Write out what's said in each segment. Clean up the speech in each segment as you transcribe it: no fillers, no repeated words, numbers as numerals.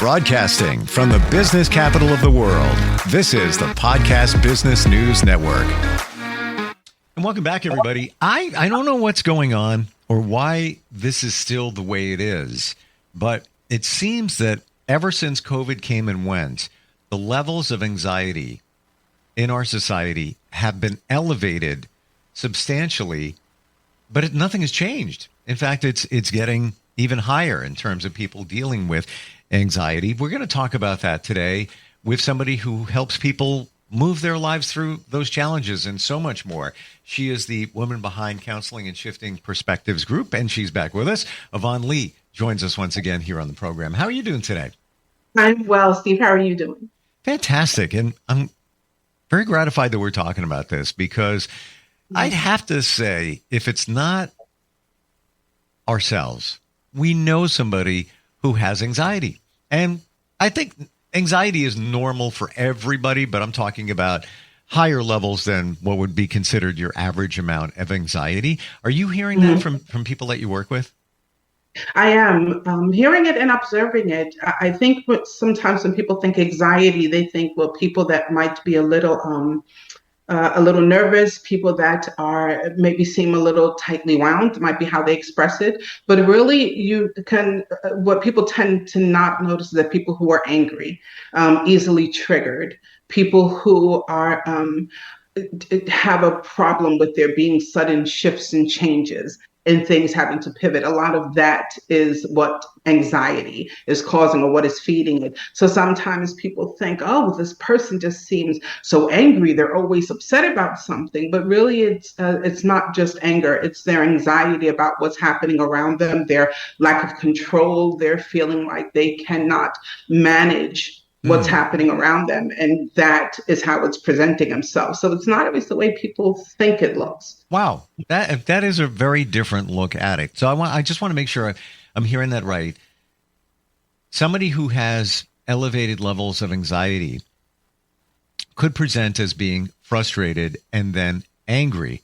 Broadcasting from the business capital of the world, this is the Podcast Business News Network. And welcome back, everybody. I don't know what's going on or why this is still the way it is, but it seems that ever since COVID came and went, the levels of anxiety in our society have been elevated substantially, but nothing has changed. In fact, it's getting even higher in terms of people dealing with anxiety. We're going to talk about that today with somebody who helps people move their lives through those challenges and so much more. She is the woman behind Counseling and Shifting Perspectives Group, and she's back with us. Yvonne Lee joins us once again here on the program. How are you doing today? I'm well, Steve. How are you doing? Fantastic. And I'm very gratified that we're talking about this because I'd have to say, if it's not ourselves, we know somebody who has anxiety. And I think anxiety is normal for everybody, but I'm talking about higher levels than what would be considered your average amount of anxiety. Are you hearing that from people that you work with? I am hearing it and observing it. I think sometimes when people think anxiety, they think, well, people that might be a little nervous, people that are maybe seem a little tightly wound, might be how they express it. But really, what people tend to not notice is that people who are angry, easily triggered, people who are have a problem with there being sudden shifts and changes and things having to pivot. A lot of that is what anxiety is causing or what is feeding it. So sometimes people think, oh, this person just seems so angry. They're always upset about something. But really, it's not just anger. It's their anxiety about what's happening around them, their lack of control. They're feeling like they cannot manage what's happening around them. And that is how it's presenting themselves. So it's not always the way people think it looks. Wow. That is a very different look at it. So I just want to make sure I'm hearing that right. Somebody who has elevated levels of anxiety could present as being frustrated and then angry.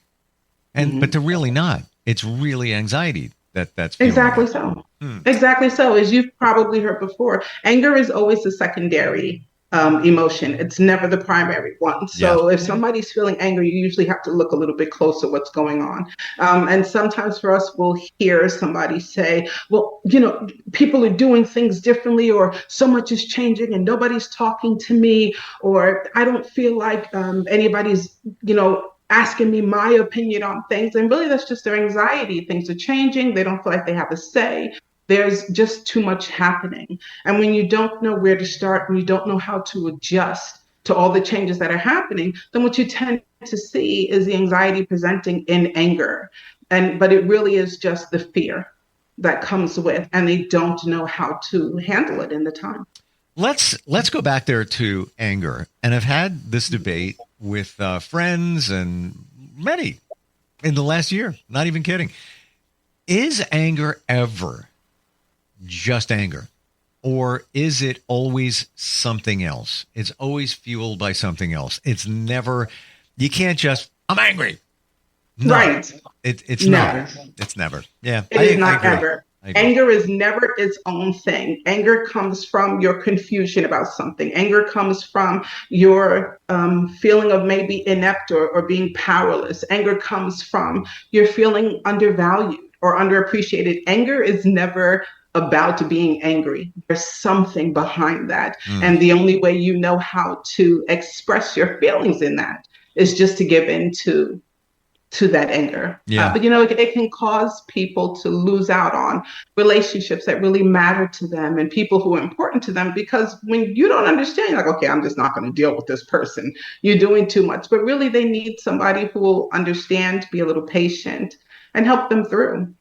But they're really not. It's really anxiety that's exactly so. Exactly so. As you've probably heard before, anger is always a secondary emotion. It's never the primary one. So if somebody's feeling angry, you usually have to look a little bit closer what's going on. And sometimes for us, we'll hear somebody say, well, people are doing things differently, or so much is changing and nobody's talking to me, or I don't feel like anybody's, asking me my opinion on things. And really, that's just their anxiety. Things are changing. They don't feel like they have a say. There's just too much happening. And when you don't know where to start, when you don't know how to adjust to all the changes that are happening, then what you tend to see is the anxiety presenting in anger. But it really is just the fear that comes with, and they don't know how to handle it in the time. Let's go back there to anger. And I've had this debate with friends and many in the last year, not even kidding. Is anger ever just anger? Or is it always something else? It's always fueled by something else. It's never, you can't just, I'm angry. No, right. It's never. not. It's never. Yeah. It is not ever. Anger is never its own thing. Anger comes from your confusion about something. Anger comes from your feeling of maybe inept or being powerless. Anger comes from your feeling undervalued or underappreciated. Anger is never about being angry. There's something behind that. And the only way you know how to express your feelings in that is just to give in to that anger. But it can cause people to lose out on relationships that really matter to them and people who are important to them, because when you don't understand, you're like, okay, I'm just not going to deal with this person. You're doing too much. But really, they need somebody who will understand, be a little patient, and help them through.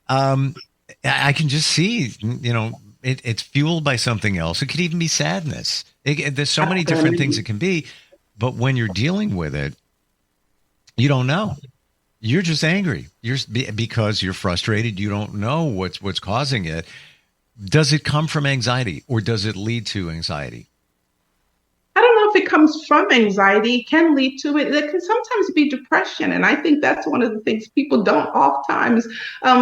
I can just see, it's fueled by something else. It could even be sadness. There's so many different things it can be. But when you're dealing with it, you don't know. You're just angry. Because you're frustrated. You don't know what's causing it. Does it come from anxiety, or does it lead to anxiety? I don't know know if it comes from anxiety, it can lead to it. It can sometimes be depression. And I think that's one of the things people don't oftentimes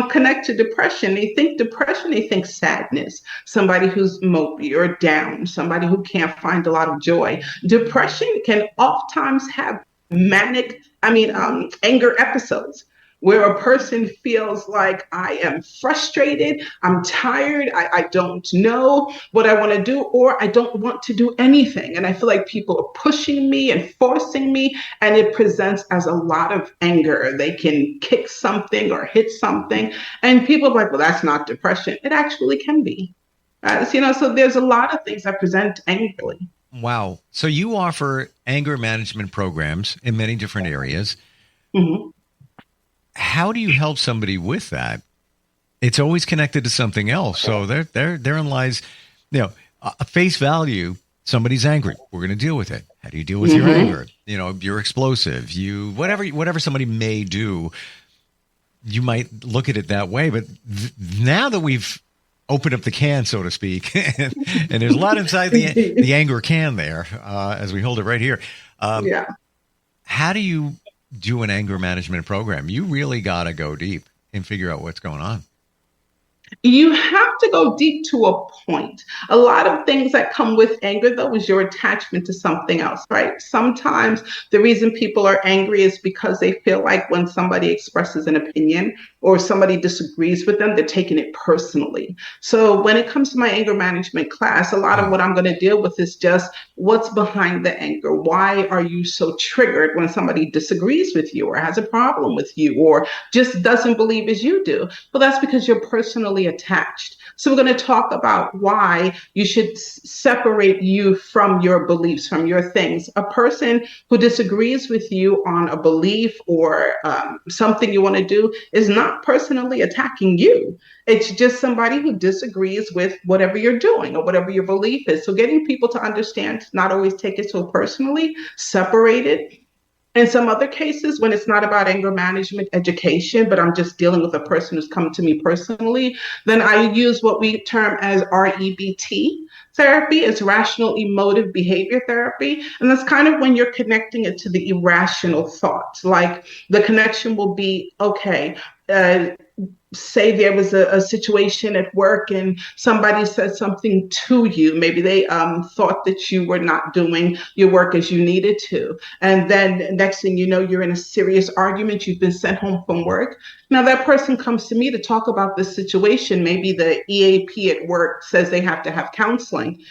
connect to depression. They think depression, they think sadness, somebody who's mopey or down, somebody who can't find a lot of joy. Depression can oftentimes have anger episodes where a person feels like, I am frustrated, I'm tired, I don't know what I want to do, or I don't want to do anything. And I feel like people are pushing me and forcing me, and it presents as a lot of anger. They can kick something or hit something, and people are like, well, that's not depression. It actually can be. So there's a lot of things that present angrily. Wow. So you offer anger management programs in many different areas. Mm-hmm. How do you help somebody with that? It's always connected to something else. So therein lies, a face value. Somebody's angry. We're going to deal with it. How do you deal with your anger? You're explosive. Whatever somebody may do, you might look at it that way. But now that we've opened up the can, so to speak, and there's a lot inside the anger can there, as we hold it right here. How do you do an anger management program? You really got to go deep and figure out what's going on. You have to go deep to a point. A lot of things that come with anger, though, is your attachment to something else, right? Sometimes the reason people are angry is because they feel like when somebody expresses an opinion or somebody disagrees with them, they're taking it personally. So when it comes to my anger management class, a lot of what I'm going to deal with is just what's behind the anger. Why are you so triggered when somebody disagrees with you or has a problem with you or just doesn't believe as you do? Well, that's because you're personally attached. So we're going to talk about why you should separate you from your beliefs, from your things. A person who disagrees with you on a belief or something you want to do is not personally attacking you. It's just somebody who disagrees with whatever you're doing or whatever your belief is. So getting people to understand, not always take it so personally, separate it. In some other cases, when it's not about anger management education, but I'm just dealing with a person who's come to me personally, then I use what we term as REBT therapy. It's rational emotive behavior therapy. And that's kind of when you're connecting it to the irrational thoughts. Like the connection will be, okay, say there was a situation at work and somebody said something to you. Maybe they thought that you were not doing your work as you needed to. And then next thing you know, you're in a serious argument. You've been sent home from work. Now that person comes to me to talk about this situation. Maybe the EAP at work says they have to have counseling.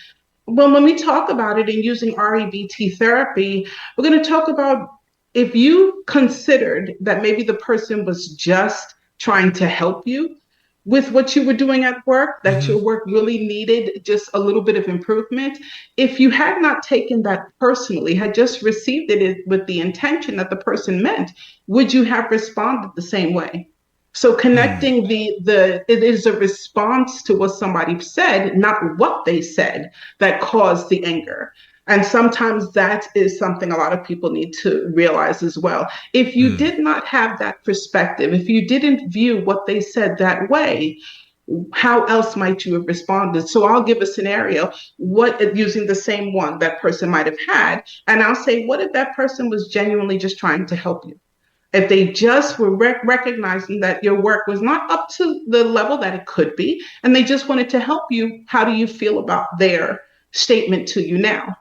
Well, when we talk about it and using REBT therapy, we're going to talk about if you considered that maybe the person was just trying to help you with what you were doing at work, that your work really needed just a little bit of improvement. If you had not taken that personally, had just received it with the intention that the person meant, would you have responded the same way? So connecting it is a response to what somebody said, not what they said, that caused the anger. And sometimes that is something a lot of people need to realize as well. If you did not have that perspective, if you didn't view what they said that way, how else might you have responded? So I'll give a scenario, using the same one that person might have had. And I'll say, what if that person was genuinely just trying to help you? If they just were recognizing that your work was not up to the level that it could be, and they just wanted to help you, how do you feel about their statement to you now?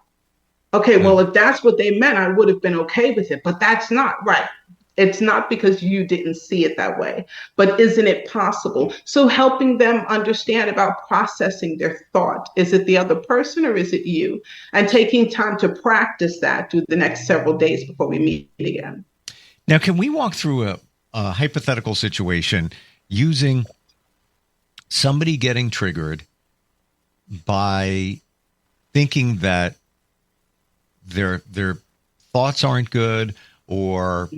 Okay, well, if that's what they meant, I would have been okay with it, but that's not right. It's not because you didn't see it that way, but isn't it possible? So helping them understand about processing their thought. Is it the other person or is it you? And taking time to practice that through the next several days before we meet again. Now, can we walk through a hypothetical situation using somebody getting triggered by thinking that their thoughts aren't good, or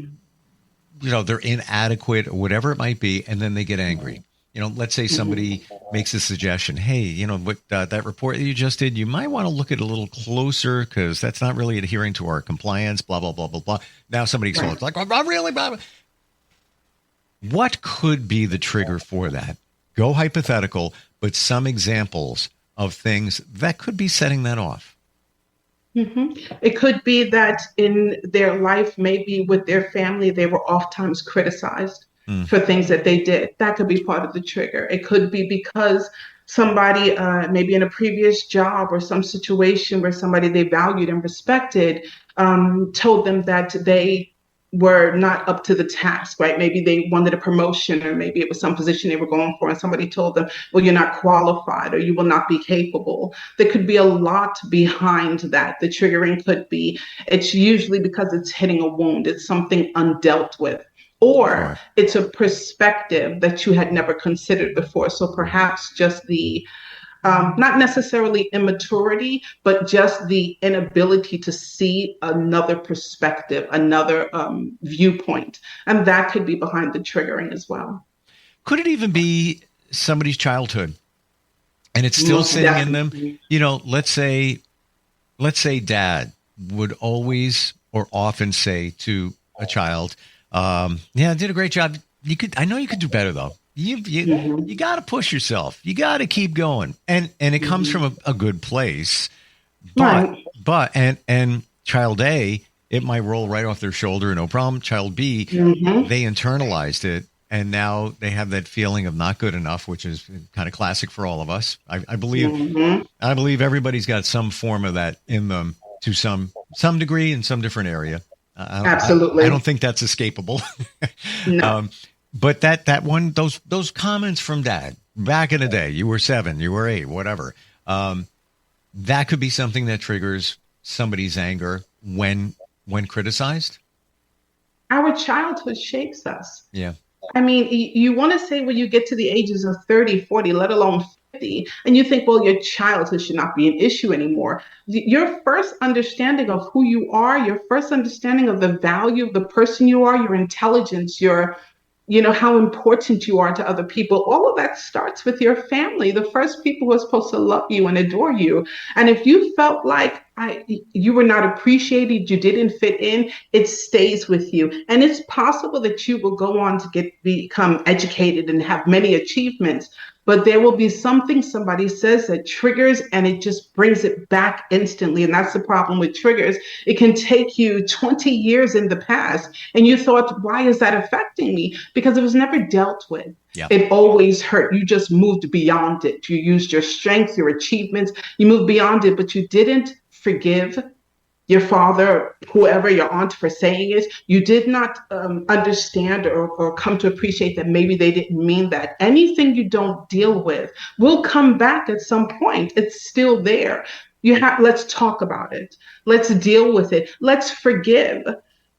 they're inadequate, or whatever it might be, and then they get angry? Let's say somebody makes a suggestion. Hey, what that report that you just did, you might want to look at it a little closer because that's not really adhering to our compliance. Blah blah blah blah blah. Now somebody explodes like, I'm really blah. What could be the trigger for that? Go hypothetical, but some examples of things that could be setting that off. It could be that in their life, maybe with their family, they were oftentimes criticized for things that they did. That could be part of the trigger. It could be because somebody, maybe in a previous job or some situation where somebody they valued and respected, told them that they were not up to the task, right? Maybe they wanted a promotion, or maybe it was some position they were going for, and somebody told them, well, you're not qualified, or you will not be capable. There could be a lot behind that. The triggering could be, it's usually because it's hitting a wound, it's something undealt with. Or it's a perspective that you had never considered before. So perhaps just the not necessarily immaturity, but just the inability to see another perspective, another viewpoint. And that could be behind the triggering as well. Could it even be somebody's childhood and it's still sitting in them? You know, let's say dad would always or often say to a child, yeah, I did a great job. I know you could do better though. You got to push yourself. You got to keep going. And it comes from a good place. But child A, it might roll right off their shoulder, no problem. Child B, they internalized it. And now they have that feeling of not good enough, which is kind of classic for all of us. I believe everybody's got some form of that in them to some degree in some different area. Absolutely. I don't think that's escapable. No. But that one, those comments from dad back in the day, you were 7, you were 8, whatever. That could be something that triggers somebody's anger when criticized. Our childhood shapes us. Yeah. I mean, you want to say when you get to the ages of 30, 40, let alone 50, and you think, well, your childhood should not be an issue anymore. Your first understanding of who you are, your first understanding of the value of the person you are, your intelligence, how important you are to other people. All of that starts with your family, the first people who are supposed to love you and adore you. And if you felt like you were not appreciated, you didn't fit in, it stays with you. And it's possible that you will go on to become educated and have many achievements, but there will be something somebody says that triggers, and it just brings it back instantly. And that's the problem with triggers. It can take you 20 years in the past, and you thought, why is that affecting me? Because it was never dealt with. Yep. It always hurt. You just moved beyond it. You used your strength, your achievements, you moved beyond it, but you didn't forgive your father, whoever, your aunt, for saying it. You did not understand or come to appreciate that maybe they didn't mean that. Anything you don't deal with will come back at some point. It's still there. Let's talk about it. Let's deal with it. Let's forgive.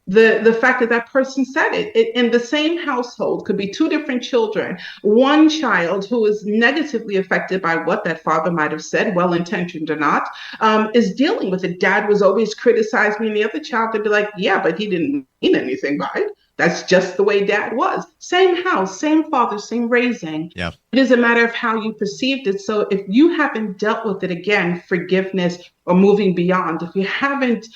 The fact that person said it in the same household could be 2 different children. One child who is negatively affected by what that father might have said, well-intentioned or not, is dealing with it. Dad was always criticizing me, and the other child would be like, yeah, but he didn't mean anything by it. That's just the way dad was. Same house, same father, same raising. Yeah. It is a matter of how you perceived it. So if you haven't dealt with it, again, forgiveness or moving beyond, if you haven't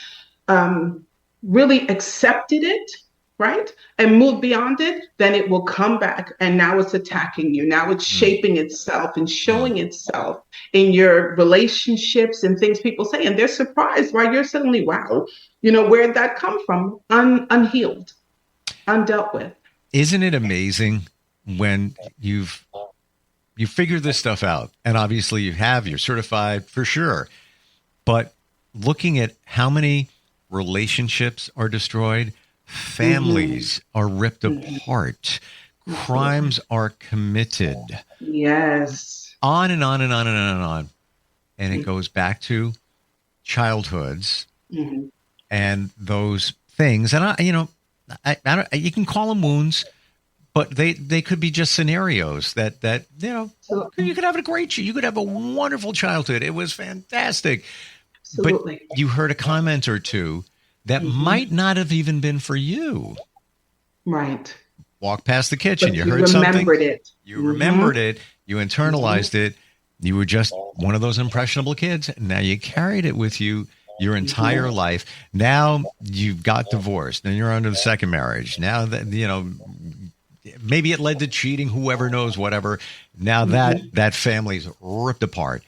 really accepted it, right, and moved beyond it, then it will come back, and now it's attacking you. Now it's shaping itself and showing itself in your relationships and things people say, and they're surprised why you're suddenly, wow, where'd that come from? Unhealed, undealt with. Isn't it amazing when you figure this stuff out, and obviously you're certified for sure, but looking at how many relationships are destroyed, families are ripped apart, crimes are committed. Yes. On and on and on and on and on. And it goes back to childhoods and those things. And I don't, you can call them wounds, but they could be just scenarios that you could have you could have a wonderful childhood. It was fantastic. Absolutely. But you heard a comment or two that might not have even been for you. Right. Walk past the kitchen. But you heard something. You remembered it. You internalized it. You were just one of those impressionable kids. Now you carried it with you your entire life. Now you've got divorced. Then you're under the second marriage. Now that, maybe it led to cheating, whoever knows, whatever. Now that family's ripped apart.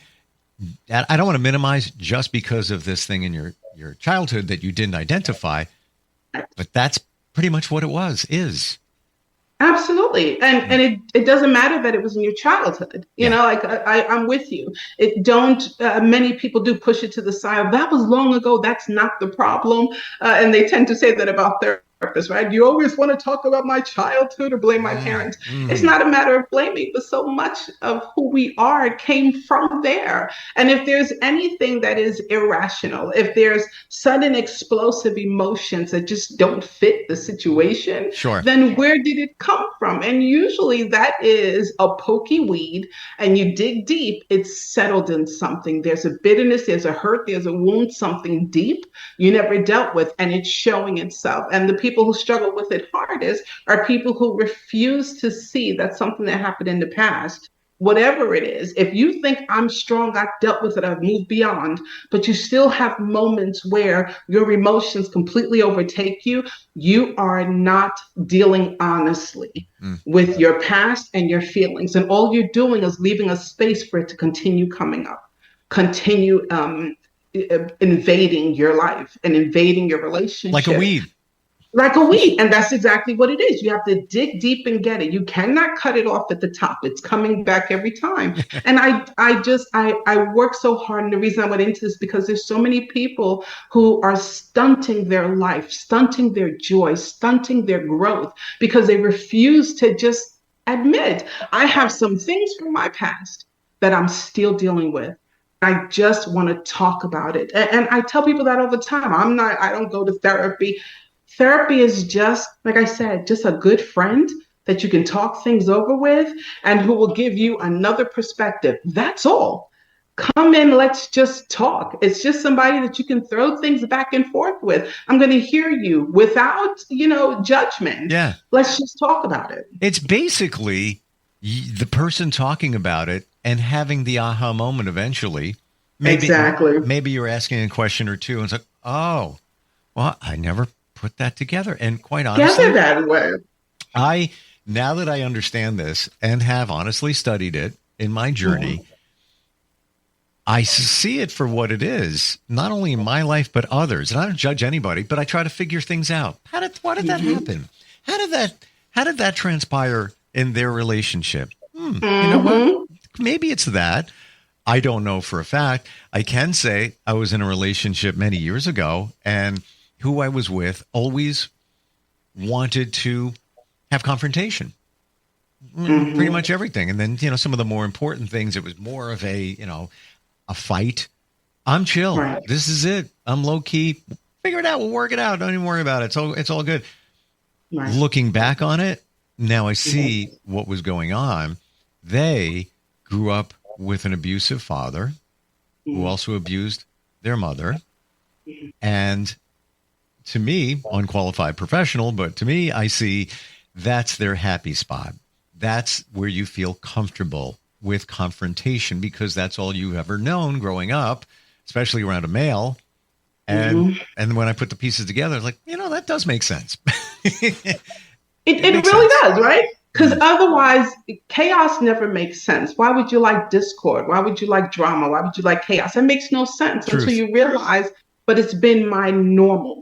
I don't want to minimize just because of this thing in your childhood that you didn't identify, but that's pretty much what it is. Absolutely. And it doesn't matter that it was in your childhood. You know, like I'm with you. Many people do push it to the side. That was long ago. That's not the problem. And they tend to say that about therapists, right? You always want to talk about my childhood or blame my parents. It's not a matter of blaming, but so much of who we are came from there. And if there's anything that is irrational, if there's sudden explosive emotions that just don't fit the situation, then where did it come from? And usually that is a pokey weed, and you dig deep, it's settled in something. There's a bitterness, there's a hurt, there's a wound, something deep you never dealt with, and it's showing itself. And the people who struggle with it hardest are people who refuse to see that's something that happened in the past. Whatever it is, if you think I'm strong, I've dealt with it, I've moved beyond, but you still have moments where your emotions completely overtake you, you are not dealing honestly with your past and your feelings. And all you're doing is leaving a space for it to continue coming up, continue invading your life and invading your relationship. Like a weed. Like a weed. And that's exactly what it is. You have to dig deep and get it. You cannot cut it off at the top. It's coming back every time. And I work so hard. And the reason I went into this, because there's so many people who are stunting their life, stunting their joy, stunting their growth, because they refuse to just admit, I have some things from my past that I'm still dealing with. I just want to talk about it. And I tell people that all the time. I don't go to therapy. Therapy is just, like I said, just a good friend that you can talk things over with and who will give you another perspective. That's all. Come in, let's just talk. It's just somebody that you can throw things back and forth with. I'm going to hear you without, judgment. Yeah. Let's just talk about it. It's basically the person talking about it and having the aha moment eventually. Exactly. Maybe you're asking a question or two and it's like, oh, well, I never put that together. And quite honestly, that way. Now that I understand this and have honestly studied it in my journey, I see it for what it is, not only in my life, but others. And I don't judge anybody, but I try to figure things out. Why did that happen? How did that transpire in their relationship? You know what? Maybe it's that. I don't know for a fact. I can say I was in a relationship many years ago, and who I was with always wanted to have confrontation. Pretty much everything. And then, some of the more important things, it was more of a fight. I'm chill. Right. This is it. I'm low key. Figure it out. We'll work it out. Don't even worry about it. It's all good. Right. Looking back on it, now I see what was going on. They grew up with an abusive father who also abused their mother. And to me, unqualified professional, but to me, I see that's their happy spot. That's where you feel comfortable with confrontation because that's all you've ever known growing up, especially around a male. And when I put the pieces together, it's like, that does make sense. It really does, right? Because otherwise, chaos never makes sense. Why would you like discord? Why would you like drama? Why would you like chaos? It makes no sense until you realize, but it's been my normal.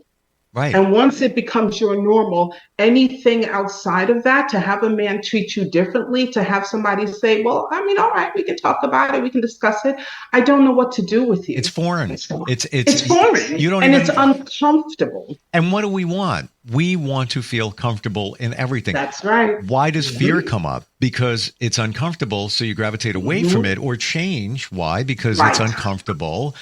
Right. And once it becomes your normal, anything outside of that, to have a man treat you differently, to have somebody say, well, all right, we can talk about it. We can discuss it. I don't know what to do with you. It's foreign. It's foreign. It's uncomfortable. And what do we want? We want to feel comfortable in everything. That's right. Why does fear come up? Because it's uncomfortable. So you gravitate away from it or change. Why? Because it's uncomfortable.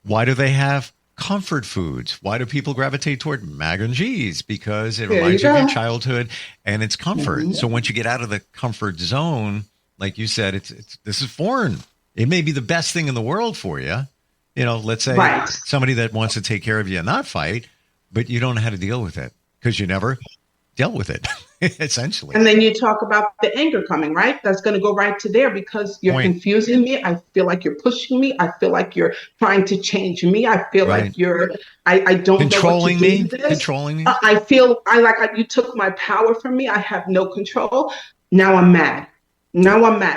Why do they have comfort foods? Why do people gravitate toward mac and cheese? Because it reminds you of your childhood and it's comfort. So once you get out of the comfort zone, like you said, this is foreign. It may be the best thing in the world for you. Let's say somebody that wants to take care of you and not fight, but you don't know how to deal with it because you never dealt with it, essentially. And then you talk about the anger coming, right? That's going to go right to there because you're confusing me. I feel like you're pushing me. I feel like you're trying to change me. I feel like I don't controlling know what to me. do with this. Controlling me. I feel you took my power from me. I have no control. Now I'm mad.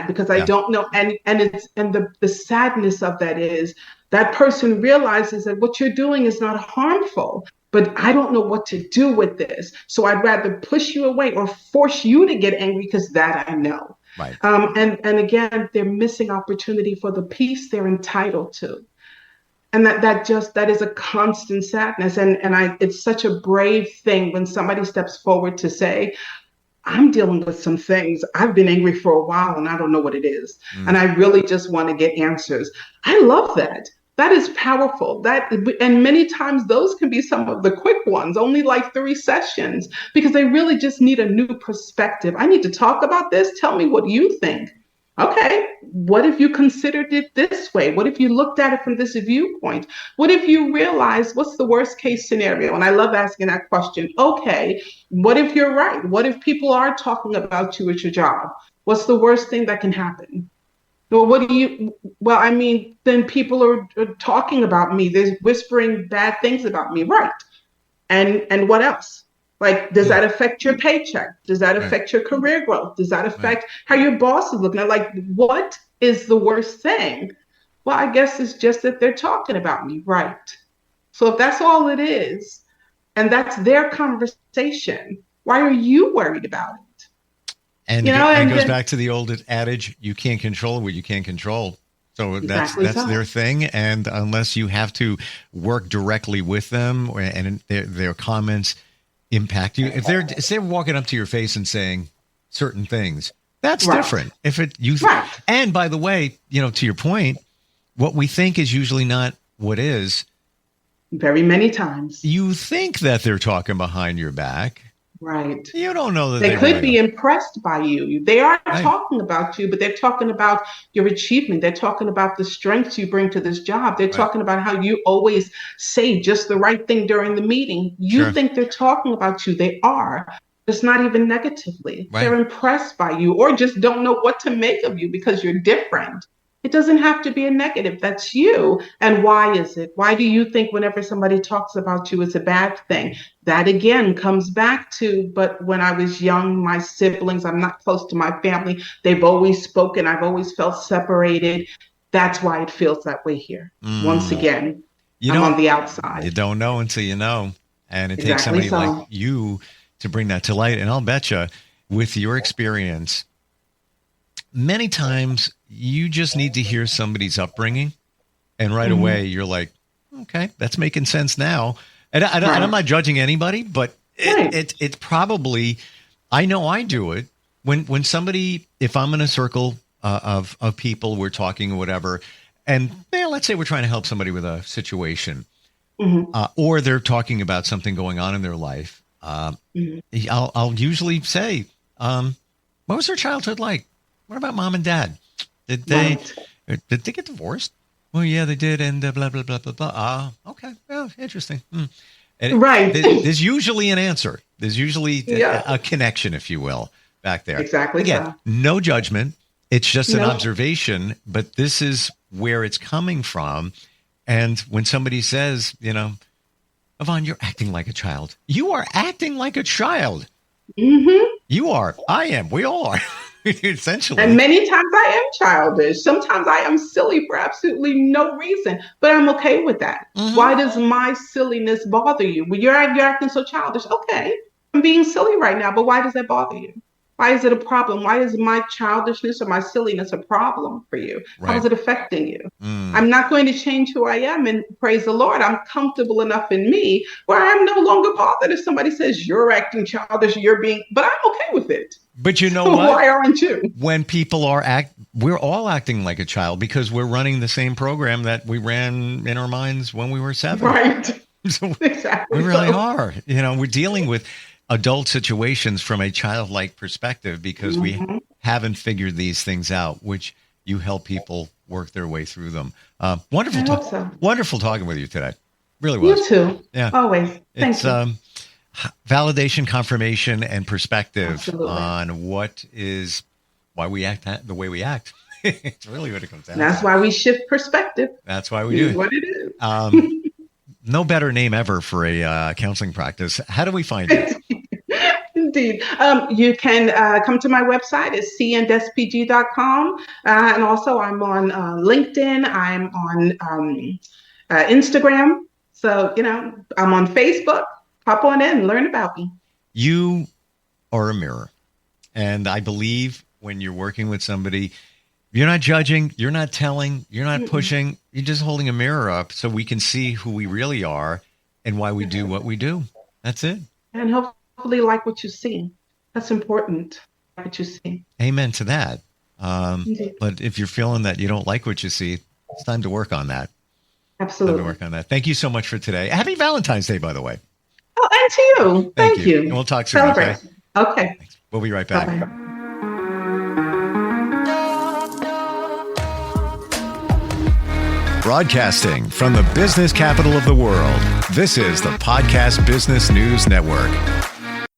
Because I don't know. And the sadness of that is That person realizes that what you're doing is not harmful, but I don't know what to do with this. So I'd rather push you away or force you to get angry because that I know. Right. And again, they're missing opportunity for the peace they're entitled to. And that is a constant sadness. And it's such a brave thing when somebody steps forward to say, I'm dealing with some things. I've been angry for a while and I don't know what it is. And I really just want to get answers. I love that. That is powerful. And many times those can be some of the quick ones, only like 3 sessions, because they really just need a new perspective. I need to talk about this. Tell me what you think. Okay, what if you considered it this way? What if you looked at it from this viewpoint? What if you realize what's the worst case scenario? And I love asking that question. Okay, what if you're right? What if people are talking about you at your job? What's the worst thing that can happen? Then people are talking about me. They're whispering bad things about me, right? And what else? Like, does that affect your paycheck? Does that affect your career growth? Does that affect how your boss is looking at? Like, what is the worst thing? Well, I guess it's just that they're talking about me, right? So if that's all it is, and that's their conversation, why are you worried about it? And it goes back to the old adage, you can't control what you can't control. So that's their thing. And unless you have to work directly with them and their comments impact you, if they're walking up to your face and saying certain things, that's different. And by the way, to your point, what we think is usually not what is. Very many times. You think that they're talking behind your back. Right. You don't know that they could be impressed by you. They are talking about you, but they're talking about your achievement. They're talking about the strengths you bring to this job. They're talking about how you always say just the right thing during the meeting. You think they're talking about you. They are. It's not even negatively. They're impressed by you or just don't know what to make of you because you're different. It doesn't have to be a negative. That's you. And why is it? Why do you think whenever somebody talks about you, it's a bad thing? That again comes back to, but when I was young, my siblings, I'm not close to my family. They've always spoken. I've always felt separated. That's why it feels that way here. Once again, I'm on the outside. You don't know until you know. And it takes somebody like you to bring that to light. And I'll bet you with your experience, many times you just need to hear somebody's upbringing and right away you're like, okay, that's making sense now. And I'm not judging anybody, but it's probably, I know I do it when somebody, if I'm in a circle of people, we're talking or whatever, and let's say we're trying to help somebody with a situation or they're talking about something going on in their life. I'll usually say, what was their childhood like? What about mom and dad? Did they get divorced? Well, yeah, they did, and blah blah blah blah blah. Okay, well, interesting. There's usually an answer. There's usually a connection, if you will, back there. Exactly. Again, no judgment. It's just an observation, but this is where it's coming from. And when somebody says, Yvonne, you're acting like a child. You are acting like a child. You are. I am. We all are. Essentially. And many times I am childish. Sometimes I am silly for absolutely no reason, but I'm okay with that. Why does my silliness bother you? Well, you're acting so childish. Okay, I'm being silly right now, but why does that bother you? Why is it a problem? Why is my childishness or my silliness a problem for you? How is it affecting you? I'm not going to change who I am, and praise the Lord, I'm comfortable enough in me where I'm no longer bothered if somebody says you're acting childish, but I'm okay with it. But you know what? Why aren't you? When people we're all acting like a child because we're running the same program that we ran in our minds when we were 7. Right. So exactly. We really are. We're dealing with adult situations from a childlike perspective because we haven't figured these things out, which you help people work their way through them. Wonderful talking with you today. Really was. You too. Yeah. Always. Thank you. Validation, confirmation, and perspective on why we act the way we act. It's really what it comes down to. That's why we shift perspective. That's why we do it. What it is. No better name ever for a counseling practice. How do we find you? Indeed. You can come to my website. It's cndspg.com. And also I'm on LinkedIn. I'm on Instagram. So, I'm on Facebook. Hop on in and learn about me. You are a mirror. And I believe when you're working with somebody, you're not judging, you're not telling, you're not pushing. You're just holding a mirror up so we can see who we really are and why we do what we do. That's it. And hopefully like what you see. That's important, what you see. Amen to that. But if you're feeling that you don't like what you see, it's time to work on that. Absolutely. Time to work on that. Thank you so much for today. Happy Valentine's Day, by the way. Oh, and to you. Thank you. And we'll talk soon. Celebrate. Okay. Thanks. We'll be right back. Bye-bye. Broadcasting from the business capital of the world, this is the Podcast Business News Network.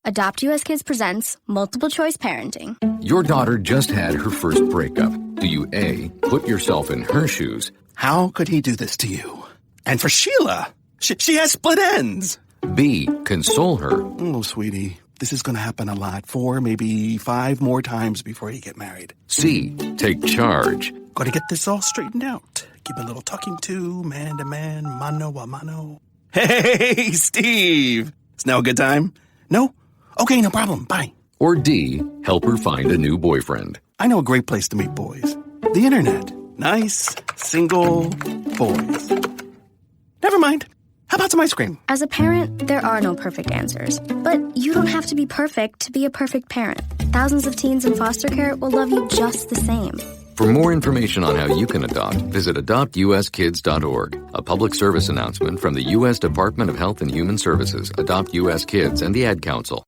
Adopt US Kids presents Multiple Choice Parenting. Your daughter just had her first breakup. Do you A, put yourself in her shoes? How could he do this to you? And for Sheila, she has split ends. B, console her? Oh, sweetie, this is going to happen a lot. 4, maybe 5 more times before you get married. C, take charge? Got to get this all straightened out. Give a little talking to, man to man, mano a mano. Hey, Steve! It's now a good time? No? Okay, no problem. Bye. Or D, help her find a new boyfriend? I know a great place to meet boys. The internet. Nice, single boys. Never mind. How about some ice cream? As a parent, there are no perfect answers. But you don't have to be perfect to be a perfect parent. Thousands of teens in foster care will love you just the same. For more information on how you can adopt, visit adoptuskids.org. A public service announcement from the U.S. Department of Health and Human Services, Adopt U.S. Kids, and the Ad Council.